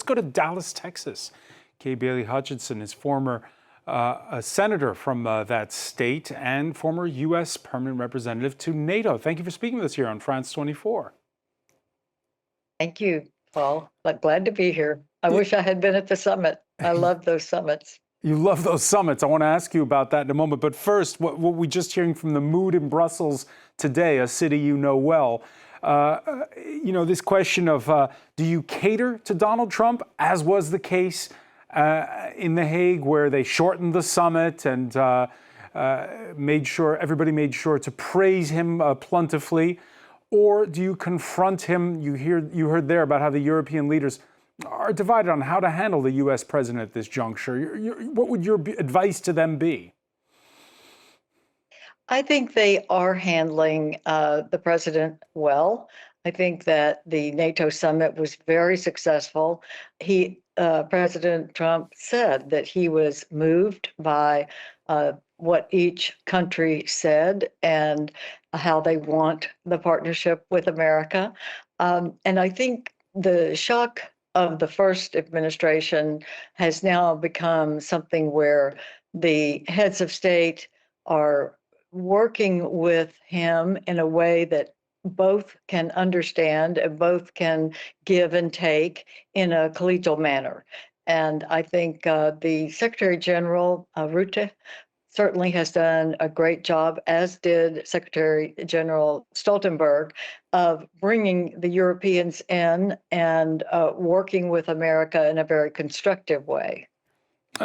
go to Dallas, Texas. Kay Bailey Hutchison is former a senator from that state and former U.S. permanent representative to NATO. Thank you for speaking with us here on France 24. Thank you, Paul. But glad to be here. I wish I had been at the summit. I love those summits. You love those summits. I want to ask you about that in a moment. But first, what we just hearing from the mood in Brussels today, a city you know well, this question of do you cater to Donald Trump, as was the case in The Hague, where they shortened the summit and everybody made sure to praise him plentifully? Or do you confront him? You heard there about how the European leaders are divided on how to handle the U.S. president at this juncture. What would your advice to them be? I think they are handling the president well. I think that the NATO summit was very successful. President Trump said that he was moved by what each country said and how they want the partnership with America. And I think the shock of the first administration has now become something where the heads of state are working with him in a way that both can understand and both can give and take in a collegial manner. And I think the Secretary General Rutte certainly has done a great job, as did Secretary General Stoltenberg, of bringing the Europeans in and working with America in a very constructive way.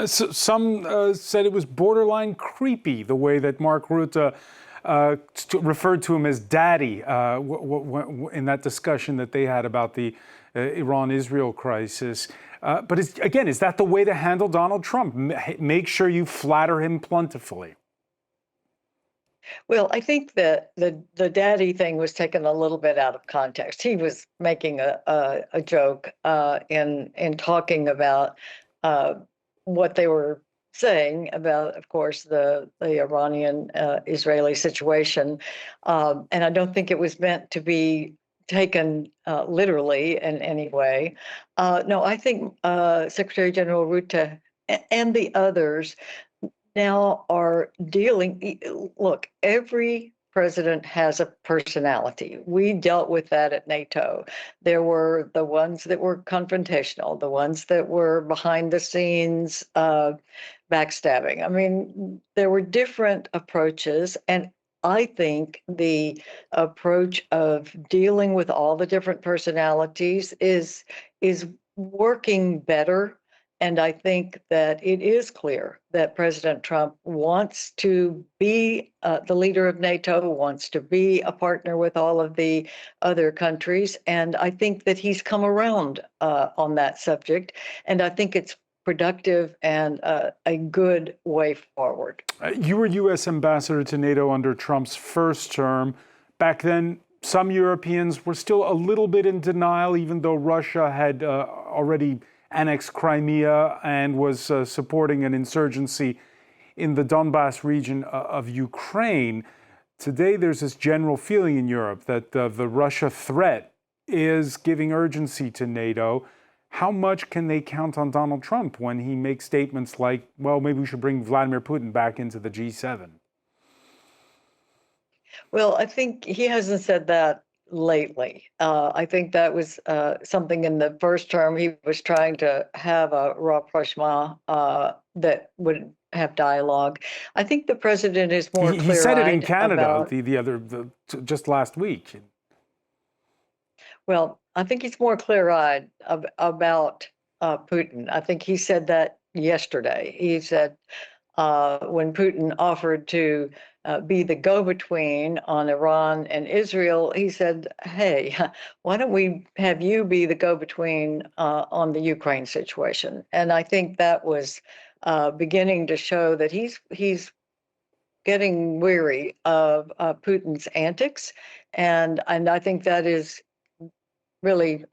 Some said it was borderline creepy, the way that Mark Rutte referred to him as daddy in that discussion that they had about the Iran-Israel crisis. But is that the way to handle Donald Trump? Make sure you flatter him plentifully. Well, I think that the daddy thing was taken a little bit out of context. He was making a joke in talking about what they were saying about, of course, the Iranian-Israeli situation. And I don't think it was meant to be taken literally in any way. No, I think Secretary General Rutte and the others now are dealing. Look, every president has a personality. We dealt with that at NATO. There were the ones that were confrontational, the ones that were behind the scenes backstabbing. I mean, there were different approaches, and I think the approach of dealing with all the different personalities is working better. And I think that it is clear that President Trump wants to be the leader of NATO, wants to be a partner with all of the other countries. And I think that he's come around on that subject. And I think it's productive and a good way forward. You were U.S. ambassador to NATO under Trump's first term. Back then, some Europeans were still a little bit in denial, even though Russia had already annexed Crimea and was supporting an insurgency in the Donbass region of Ukraine. Today, there's this general feeling in Europe that the Russia threat is giving urgency to NATO. How much can they count on Donald Trump when he makes statements like, well, maybe we should bring Vladimir Putin back into the G7? Well, I think he hasn't said that lately. I think that was something in the first term. He was trying to have a rapprochement that would have dialogue. I think the president is more clear-eyed. He said it in Canada just last week. Well, I think he's more clear-eyed about Putin. I think he said that yesterday. He said when Putin offered to be the go-between on Iran and Israel, he said, hey, why don't we have you be the go-between on the Ukraine situation? And I think that was beginning to show that he's getting weary of Putin's antics. And I think that is really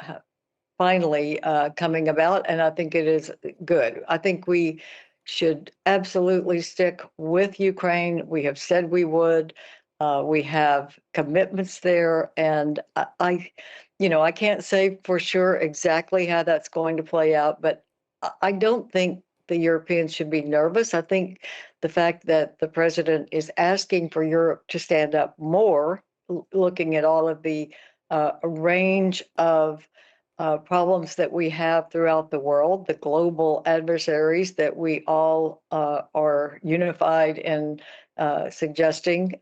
finally coming about, and I think it is good. I think we should absolutely stick with Ukraine. We have said we would. We have commitments there, and I can't say for sure exactly how that's going to play out, but I don't think the Europeans should be nervous. I think the fact that the president is asking for Europe to stand up more, looking at all of the range of problems that we have throughout the world, the global adversaries that we all are unified in suggesting,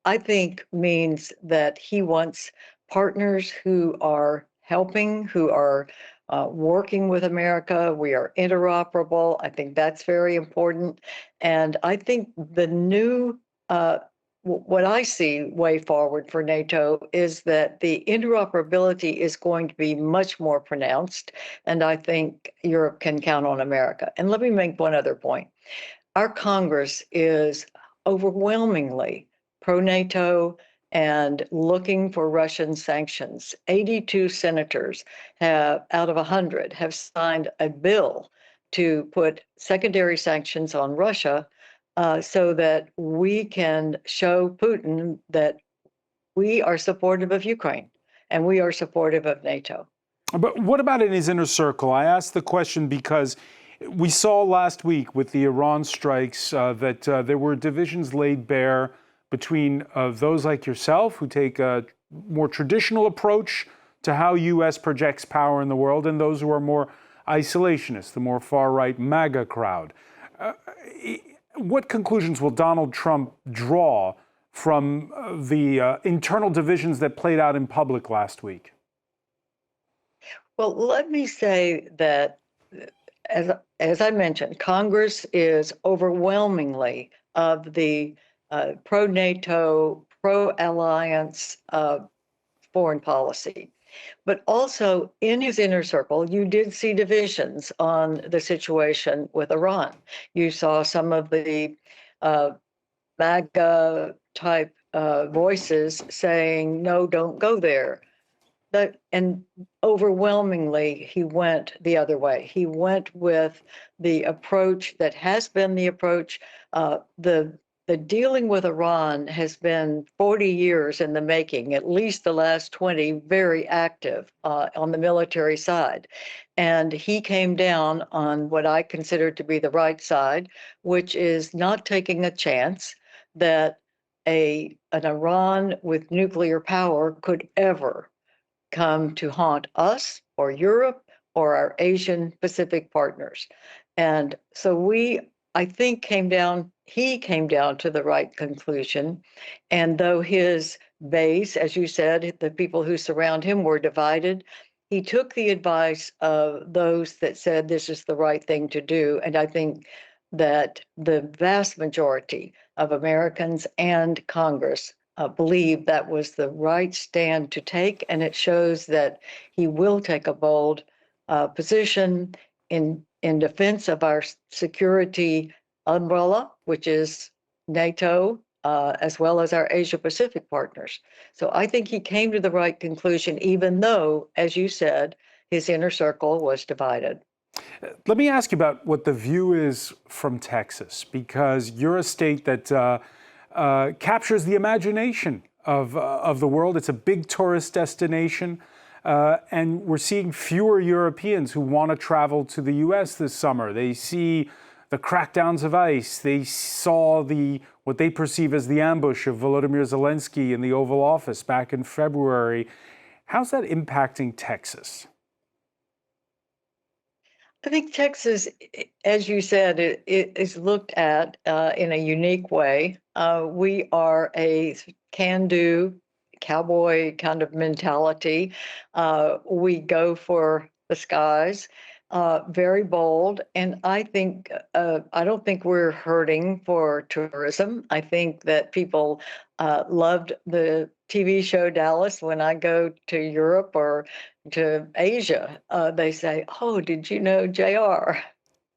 I think means that he wants partners who are helping, who are working with America. We are interoperable. I think that's very important. And I think the new, what I see way forward for NATO is that the interoperability is going to be much more pronounced. And I think Europe can count on America. And let me make one other point. Our Congress is overwhelmingly pro-NATO and looking for Russian sanctions. 82 senators have, out of 100, have signed a bill to put secondary sanctions on Russia so that we can show Putin that we are supportive of Ukraine and we are supportive of NATO. But what about in his inner circle? I asked the question because we saw last week with the Iran strikes that there were divisions laid bare between those like yourself who take a more traditional approach to how U.S. projects power in the world and those who are more isolationist, the more far-right MAGA crowd. What conclusions will Donald Trump draw from the internal divisions that played out in public last week? Well, let me say that, as I mentioned, Congress is overwhelmingly of the pro-NATO, pro-alliance foreign policy. But also in his inner circle, you did see divisions on the situation with Iran. You saw some of the MAGA type voices saying, no, don't go there. And overwhelmingly, he went the other way. He went with the approach that has been the approach. The dealing with Iran has been 40 years in the making, at least the last 20, very active on the military side. And he came down on what I consider to be the right side, which is not taking a chance that an Iran with nuclear power could ever come to haunt us or Europe or our Asian Pacific partners. And so I think he came down to the right conclusion. And though his base, as you said, the people who surround him were divided, he took the advice of those that said this is the right thing to do. And I think that the vast majority of Americans and Congress believe that was the right stand to take, and it shows that he will take a bold position in defense of our security umbrella, which is NATO, as well as our Asia Pacific partners. So I think he came to the right conclusion, even though, as you said, his inner circle was divided. Let me ask you about what the view is from Texas, because you're a state that captures the imagination of the world. It's a big tourist destination, and we're seeing fewer Europeans who want to travel to the U.S. this summer. They see the crackdowns of ICE. They saw what they perceive as the ambush of Volodymyr Zelensky in the Oval Office back in February. How's that impacting Texas? I think Texas, as you said, it is looked at in a unique way. We are a can-do cowboy kind of mentality. We go for the skies, very bold. And I don't think we're hurting for tourism. I think that people loved the TV show Dallas. When I go to Europe or to Asia, they say, "Oh, did you know JR?"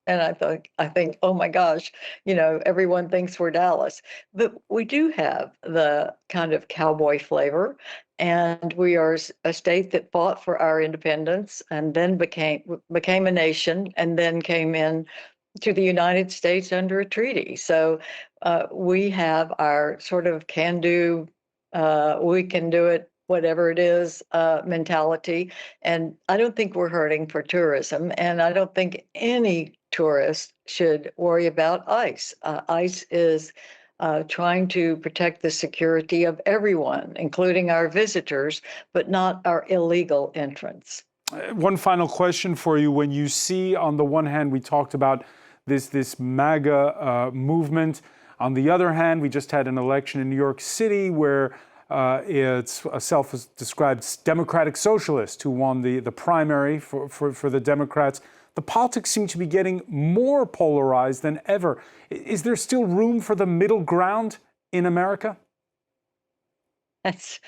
And I think, oh my gosh, everyone thinks we're Dallas, but we do have the kind of cowboy flavor, and we are a state that fought for our independence and then became a nation, and then came in to the United States under a treaty. So we have our sort of can-do. We can do it whatever it is mentality. And I don't think we're hurting for tourism. And I don't think any tourist should worry about ICE. ICE is trying to protect the security of everyone, including our visitors, but not our illegal entrants. One final question for you. When you see, on the one hand, we talked about this MAGA movement. On the other hand, we just had an election in New York City where it's a self-described democratic socialist who won the primary for the Democrats. The politics seem to be getting more polarized than ever. Is there still room for the middle ground in America? That's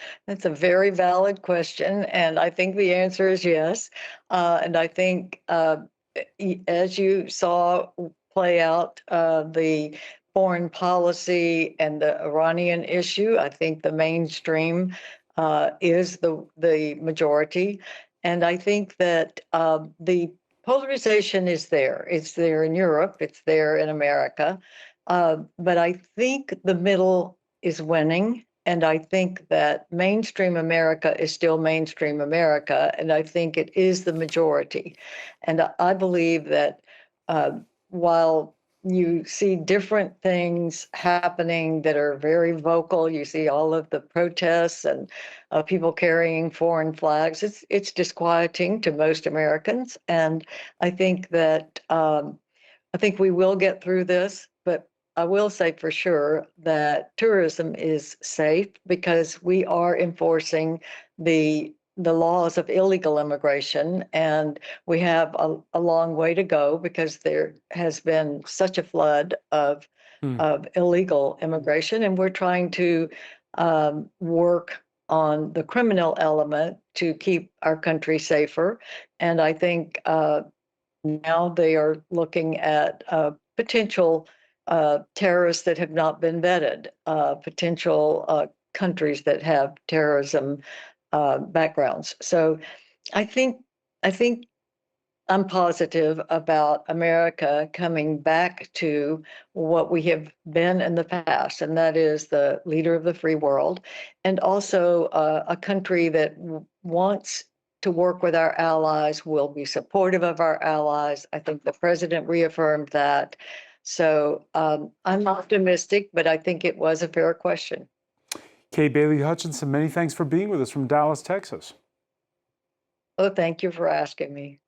a very valid question, and I think the answer is yes. And I think, as you saw play out the foreign policy and the Iranian issue, I think the mainstream is the majority, and I think that the polarization is there. It's there in Europe. It's there in America, but I think the middle is winning. And I think that mainstream America is still mainstream America, and I think it is the majority. And I believe that while you see different things happening that are very vocal, you see all of the protests and people carrying foreign flags. It's disquieting to most Americans, and I think that I think we will get through this, but I will say for sure that tourism is safe because we are enforcing the laws of illegal immigration, and we have a long way to go because there has been such a flood of illegal immigration, and we're trying to work on the criminal element to keep our country safer. And I think now they are looking at potential terrorists that have not been vetted, potential countries that have terrorism backgrounds. So I think I think I'm positive about America coming back to what we have been in the past, and that is the leader of the free world, and also a country that wants to work with our allies, will be supportive of our allies. I think the president reaffirmed that. So I'm optimistic, but I think it was a fair question. Kay Bailey Hutchison, many thanks for being with us from Dallas, Texas. Oh, thank you for asking me.